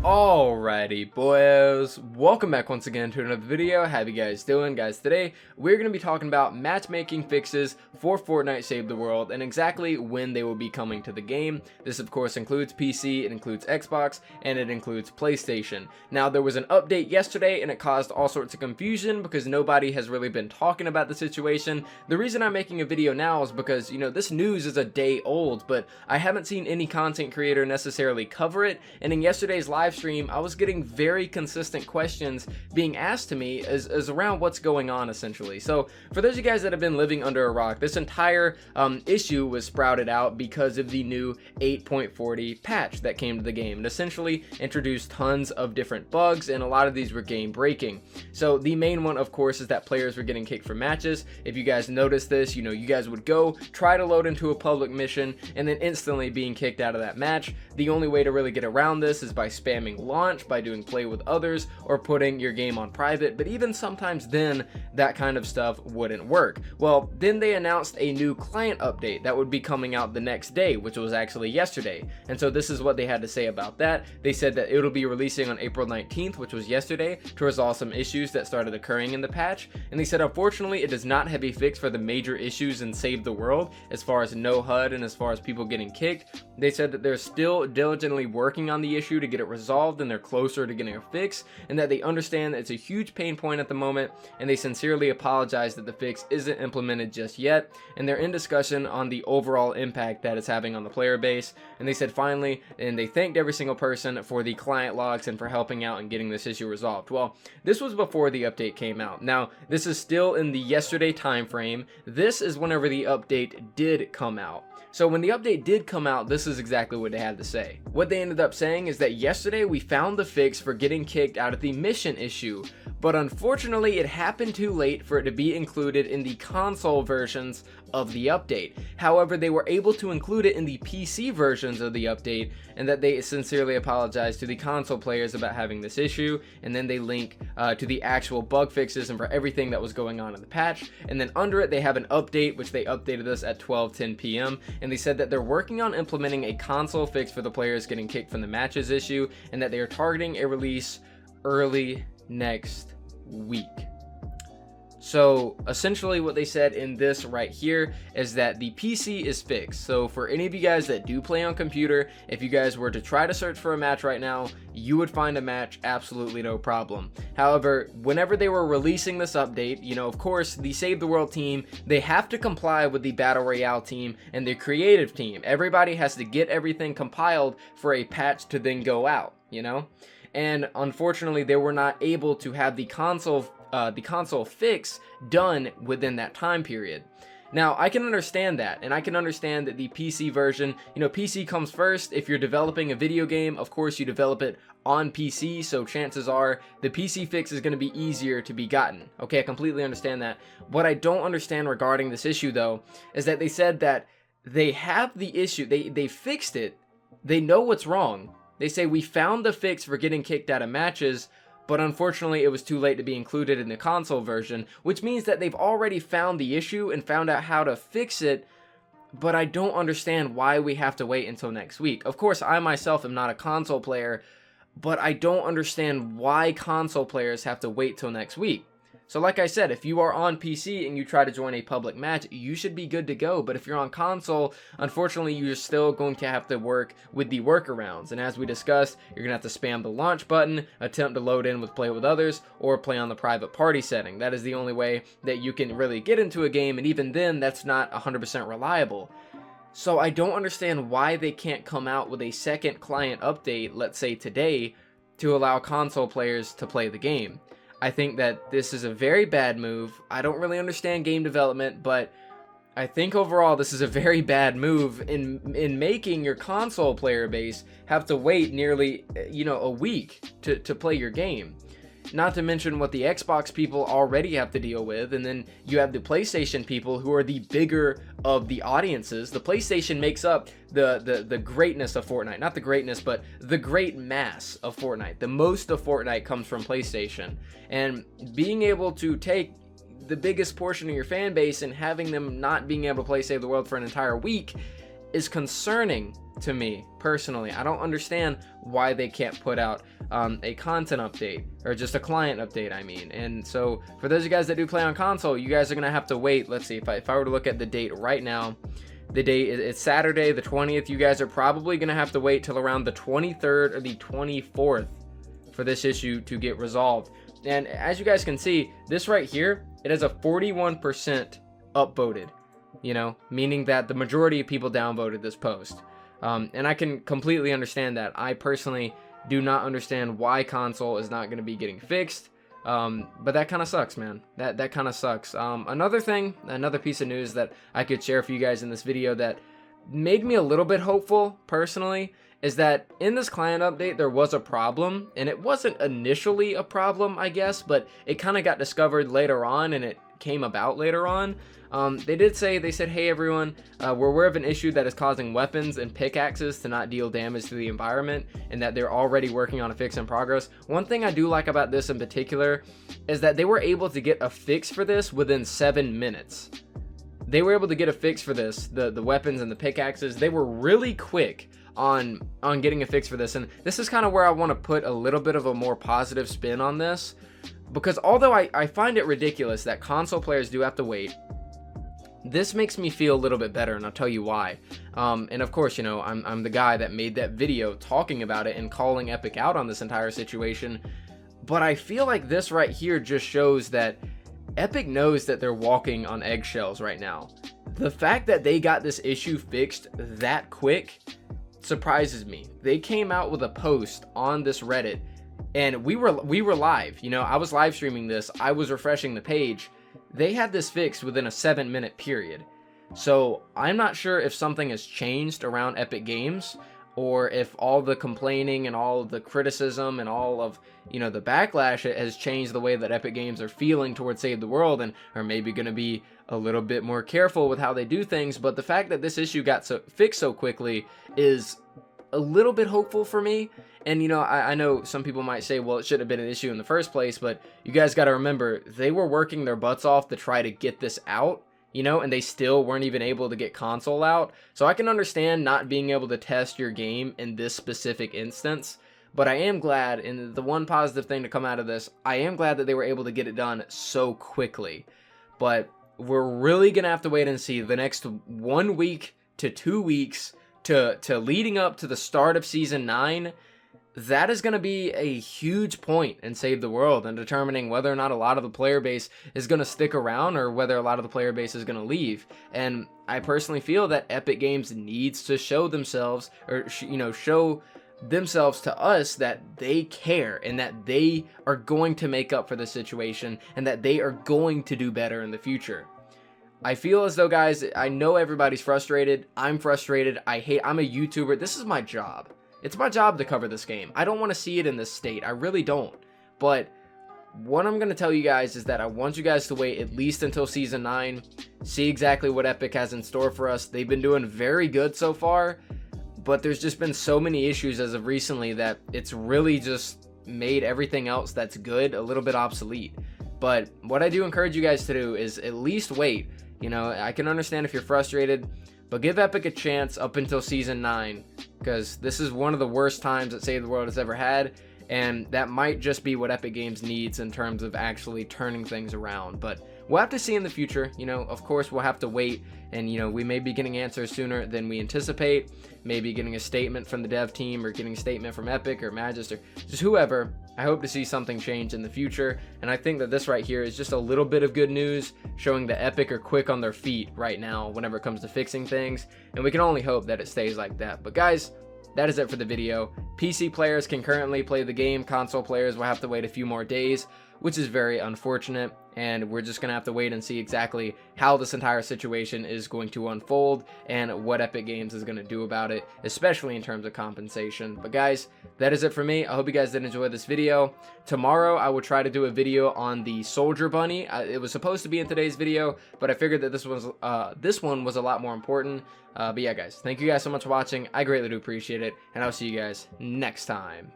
Alrighty boys, welcome back once again to another video. How you guys doing? Guys, today we're going to be talking about matchmaking fixes for Fortnite Save the World and exactly when they will be coming to the game. This of course includes PC, it includes Xbox, and it includes PlayStation. Now there was an update yesterday and it caused all sorts of confusion because nobody has really been talking about the situation. The reason I'm making a video now is because, you know, this news is a day old, but I haven't seen any content creator necessarily cover it, and in yesterday's live stream, I was getting very consistent questions being asked to me as around what's going on essentially. So for those of you guys that have been living under a rock, this entire issue was sprouted out because of the new 8.40 patch that came to the game. It essentially introduced tons of different bugs, and a lot of these were game breaking. So the main one, of course, is that players were getting kicked from matches. If you guys noticed this, you know, you guys would go try to load into a public mission and then instantly being kicked out of that match. The only way to really get around this is by spamming launch, by doing play with others, or putting your game on private, but even sometimes then that kind of stuff wouldn't work. Well, then they announced a new client update that would be coming out the next day, which was actually yesterday, and so this is what they had to say about that. They said that it'll be releasing on April 19th, which was yesterday, to resolve some issues that started occurring in the patch, and they said unfortunately it does not have a fix for the major issues in Save the World as far as no HUD and as far as people getting kicked. They said that they're still diligently working on the issue to get it resolved, and they're closer to getting a fix, and that they understand that it's a huge pain point at the moment, and they sincerely apologize that the fix isn't implemented just yet, and they're in discussion on the overall impact that it's having on the player base. And they said finally, and they thanked every single person for the client logs and for helping out and getting this issue resolved. Well, this was before the update came out. Now this is still in the yesterday time frame. This is whenever the update did come out. So when the update did come out, this is exactly what they had to say. What they ended up saying is that yesterday we found the fix for getting kicked out of the mission issue, but unfortunately it happened too late for it to be included in the console versions of the update. However, they were able to include it in the PC versions of the update, and that they sincerely apologize to the console players about having this issue, and then they link to the actual bug fixes and for everything that was going on in the patch. And then under it they have an update, which they updated us at 12:10 p.m. and they said that they're working on implementing a console fix for the players getting kicked from the matches issue, and that they are targeting a release early next week. So essentially what they said in this right here is that the PC is fixed. So for any of you guys that do play on computer, if you guys were to try to search for a match right now, you would find a match absolutely no problem. However, whenever they were releasing this update, you know, of course the Save the World team, they have to comply with the Battle Royale team and the creative team. Everybody has to get everything compiled for a patch to then go out, you know? And unfortunately they were not able to have the console fix done within that time period. Now I can understand that, and I can understand that the PC version, you know, PC comes first. If you're developing a video game, of course you develop it on PC, so chances are the PC fix is going to be easier to be gotten. Okay, I completely understand that. What I don't understand regarding this issue though is that they said that they have the issue, they fixed it, they know what's wrong. They say we found the fix for getting kicked out of matches, but unfortunately it was too late to be included in the console version, which means that they've already found the issue and found out how to fix it, but I don't understand why we have to wait until next week. Of course, I myself am not a console player, but I don't understand why console players have to wait till next week. So like I said, if you are on PC and you try to join a public match, you should be good to go. But if you're on console, unfortunately, you're still going to have to work with the workarounds. And as we discussed, you're going to have to spam the launch button, attempt to load in with play with others, or play on the private party setting. That is the only way that you can really get into a game. And even then, that's not 100% reliable. So I don't understand why they can't come out with a second client update, let's say today, to allow console players to play the game. I think that this is a very bad move. I don't really understand game development, but I think overall this is a very bad move in making your console player base have to wait nearly, you know, a week to play your game. Not to mention what the Xbox people already have to deal with, and then you have the PlayStation people who are the bigger of the audiences. The PlayStation makes up the greatness of Fortnite. Not the greatness, but the great mass of Fortnite. The most of Fortnite comes from PlayStation. And being able to take the biggest portion of your fan base and having them not being able to play Save the World for an entire week is concerning to me personally. I don't understand why they can't put out a content update, or just a client update, I mean. And so for those of you guys that do play on console, you guys are gonna have to wait. Let's see, if I were to look at the date right now, the date, it's Saturday the 20th. You guys are probably gonna have to wait till around the 23rd or the 24th for this issue to get resolved. And as you guys can see, this right here, it has a 41% upvoted, you know, meaning that the majority of people downvoted this post. And I can completely understand that. I personally do not understand why console is not going to be getting fixed. But that kind of sucks, man. That kind of sucks. Another piece of news that I could share for you guys in this video that made me a little bit hopeful personally is that in this client update there was a problem, and it wasn't initially a problem, I guess, but it kind of got discovered later on, and it came about later on. They said, hey everyone, we're aware of an issue that is causing weapons and pickaxes to not deal damage to the environment, and that they're already working on a fix in progress. One thing I do like about this in particular is that they were able to get a fix for this within 7 minutes. They were able to get a fix for this, the weapons and the pickaxes. They were really quick on getting a fix for this, and this is kind of where I want to put a little bit of a more positive spin on this, because although I find it ridiculous that console players do have to wait, this makes me feel a little bit better, and I'll tell you why. And of course, you know, I'm the guy that made that video talking about it and calling Epic out on this entire situation, but I feel like this right here just shows that Epic knows that they're walking on eggshells right now. The fact that they got this issue fixed that quick surprises me. They came out with a post on this Reddit, and we were live. You know, I was live streaming this. I was refreshing the page. They had this fixed within a 7-minute period. So I'm not sure if something has changed around Epic Games, or if all the complaining and all of the criticism and all of, you know, the backlash has changed the way that Epic Games are feeling towards Save the World, and are maybe going to be a little bit more careful with how they do things. But the fact that this issue got fixed so quickly is a little bit hopeful for me. And, you know, I know some people might say, well, it should have been an issue in the first place, but you guys got to remember, they were working their butts off to try to get this out, you know, and they still weren't even able to get console out. So I can understand not being able to test your game in this specific instance, but I am glad, and the one positive thing to come out of this, I am glad that they were able to get it done so quickly. But we're really going to have to wait and see the next 1 week to 2 weeks to leading up to the start of Season 9. That is going to be a huge point in Save the World, and determining whether or not a lot of the player base is going to stick around, or whether a lot of the player base is going to leave. And I personally feel that Epic Games needs to show themselves, or you know, show themselves to us that they care, and that they are going to make up for the situation, and that they are going to do better in the future. I feel as though, guys, I know everybody's frustrated. I'm frustrated. I'm a YouTuber. This is my job. It's my job to cover this game. I don't want to see it in this state. I really don't. But what I'm going to tell you guys is that I want you guys to wait at least until Season 9. See exactly what Epic has in store for us. They've been doing very good so far, but there's just been so many issues as of recently that it's really just made everything else that's good a little bit obsolete. But what I do encourage you guys to do is at least wait. You know, I can understand if you're frustrated, but give Epic a chance up until Season 9, because this is one of the worst times that Save the World has ever had, and that might just be what Epic Games needs in terms of actually turning things around. But we'll have to see in the future. You know, of course, we'll have to wait, and, you know, we may be getting answers sooner than we anticipate, maybe getting a statement from the dev team, or getting a statement from Epic or Magist, or just whoever. I hope to see something change in the future, and I think that this right here is just a little bit of good news, showing that Epic are quick on their feet right now whenever it comes to fixing things, and we can only hope that it stays like that. But guys, that is it for the video. PC players can currently play the game. Console players will have to wait a few more days, which is very unfortunate, and we're just gonna have to wait and see exactly how this entire situation is going to unfold and what Epic Games is gonna do about it, especially in terms of compensation. But guys, that is it for me. I hope you guys did enjoy this video. Tomorrow I will try to do a video on the Soldier Bunny. It was supposed to be in today's video, but I figured that this one was a lot more important. But yeah, guys, thank you guys so much for watching. I greatly do appreciate it, and I'll see you guys next time.